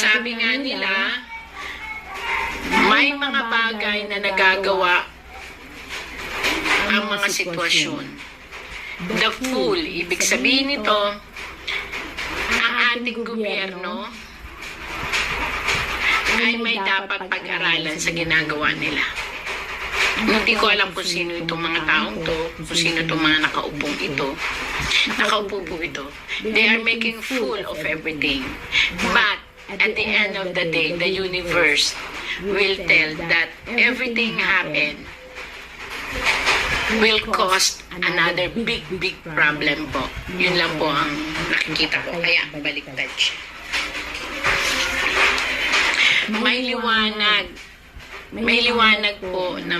Sabi nga nila, may mga bagay na nagagawa ang mga sitwasyon. The fool, ibig sabihin nito, ang ating gobyerno ay may dapat pag-aralan sa ginagawa nila. Hindi ko alam kung sino itong mga taong to, kung sino itong mga nakaupong ito. Nakaupo po ito. They are making fool of everything. But at the end of the day, the universe will tell that everything happened will cause another big problem po. Yun lang po ang nakikita ko. Kaya baliktad siya. May liwanag po na